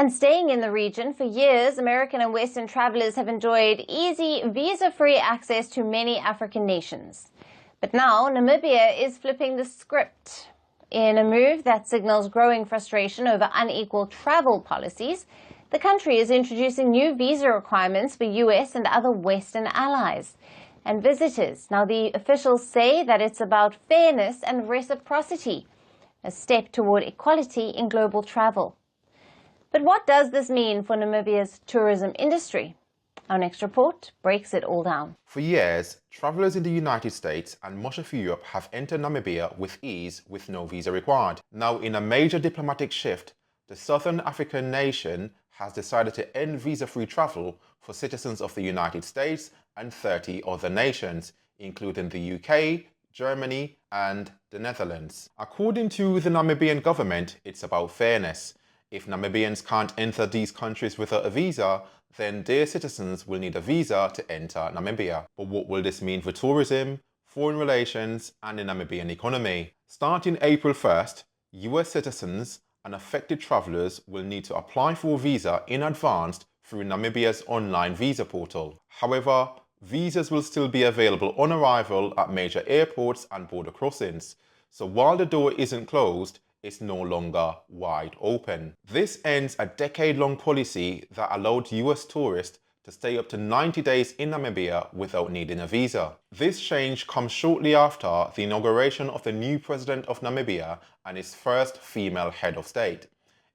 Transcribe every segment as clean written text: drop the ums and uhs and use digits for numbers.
And staying in the region for years, American and Western travelers have enjoyed easy, visa-free access to many African nations. But now Namibia is flipping the script. In a move that signals growing frustration over unequal travel policies, the country is introducing new visa requirements for US and other Western allies and visitors. Now, the officials say that it's about fairness and reciprocity, a step toward equality in global travel. But what does this mean for Namibia's tourism industry? Our next report breaks it all down. For years, travellers in the United States and much of Europe have entered Namibia with ease with no visa required. Now, in a major diplomatic shift, the Southern African nation has decided to end visa-free travel for citizens of the United States and 30 other nations, including the UK, Germany and the Netherlands. According to the Namibian government, it's about fairness. If Namibians can't enter these countries without a visa, then their citizens will need a visa to enter Namibia. But what will this mean for tourism, foreign relations and the Namibian economy? Starting April 1st, US citizens and affected travellers will need to apply for a visa in advance through Namibia's online visa portal. However, visas will still be available on arrival at major airports and border crossings. So while the door isn't closed, it's no longer wide open. This ends a decade-long policy that allowed US tourists to stay up to 90 days in Namibia without needing a visa. This change comes shortly after the inauguration of the new president of Namibia and his first female head of state.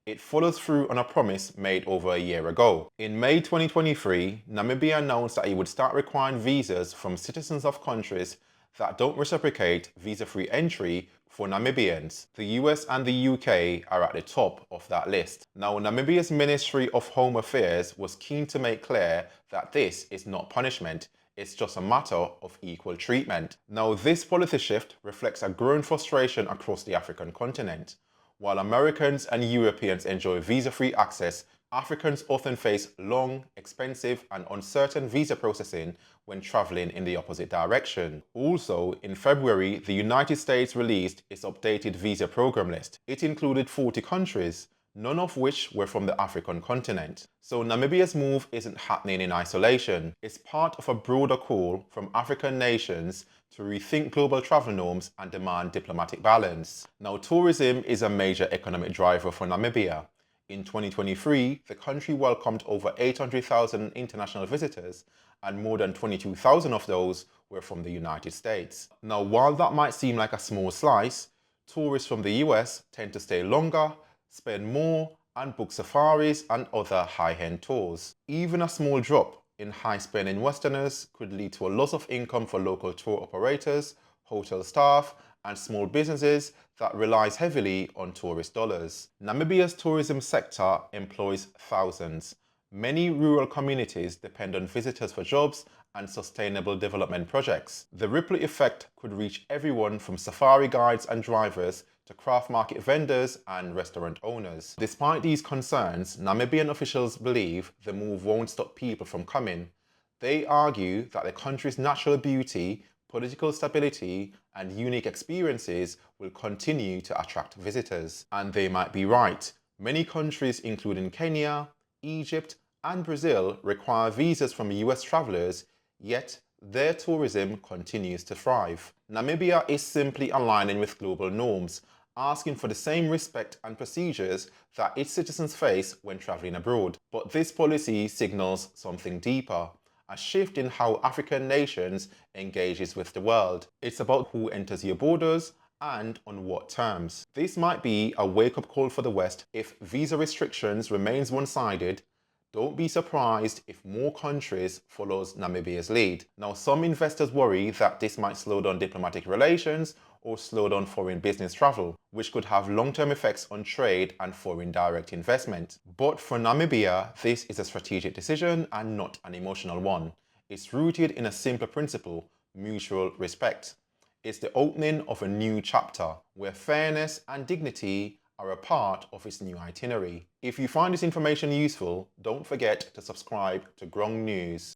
It follows through on a promise made over a year ago. In May 2023, Namibia announced that it would start requiring visas from citizens of countries that don't reciprocate visa-free entry for Namibians. The US and the UK are at the top of that list. Now, Namibia's Ministry of Home Affairs was keen to make clear that this is not punishment, it's just a matter of equal treatment. Now, this policy shift reflects a growing frustration across the African continent. While Americans and Europeans enjoy visa-free access, Africans often face long, expensive and uncertain visa processing when travelling in the opposite direction. Also, in February, the United States released its updated visa program list. It included 40 countries, none of which were from the African continent. So Namibia's move isn't happening in isolation. It's part of a broader call from African nations to rethink global travel norms and demand diplomatic balance. Now, tourism is a major economic driver for Namibia. In 2023, the country welcomed over 800,000 international visitors, and more than 22,000 of those were from the United States. Now, while that might seem like a small slice, tourists from the US tend to stay longer, spend more, and book safaris and other high-end tours. Even a small drop in high-spending Westerners could lead to a loss of income for local tour operators, hotel staff, and small businesses that relies heavily on tourist dollars. Namibia's tourism sector employs thousands. Many rural communities depend on visitors for jobs and sustainable development projects. The ripple effect could reach everyone from safari guides and drivers to craft market vendors and restaurant owners. Despite these concerns, Namibian officials believe the move won't stop people from coming. They argue that the country's natural beauty, political stability and unique experiences will continue to attract visitors. And they might be right. Many countries, including Kenya, Egypt and Brazil, require visas from US travellers, yet their tourism continues to thrive. Namibia is simply aligning with global norms, asking for the same respect and procedures that its citizens face when travelling abroad. But this policy signals something deeper. A shift in how African nations engages with the world. It's about who enters your borders and on what terms. This might be a wake-up call for the West. If visa restrictions remains one-sided, don't be surprised if more countries follows Namibia's lead. Now, some investors worry that this might slow down diplomatic relations or slow down foreign business travel, which could have long-term effects on trade and foreign direct investment. But for Namibia, this is a strategic decision and not an emotional one. It's rooted in a simple principle: mutual respect. It's the opening of a new chapter where fairness and dignity are a part of its new itinerary. If you find this information useful, don't forget to subscribe to Grong News.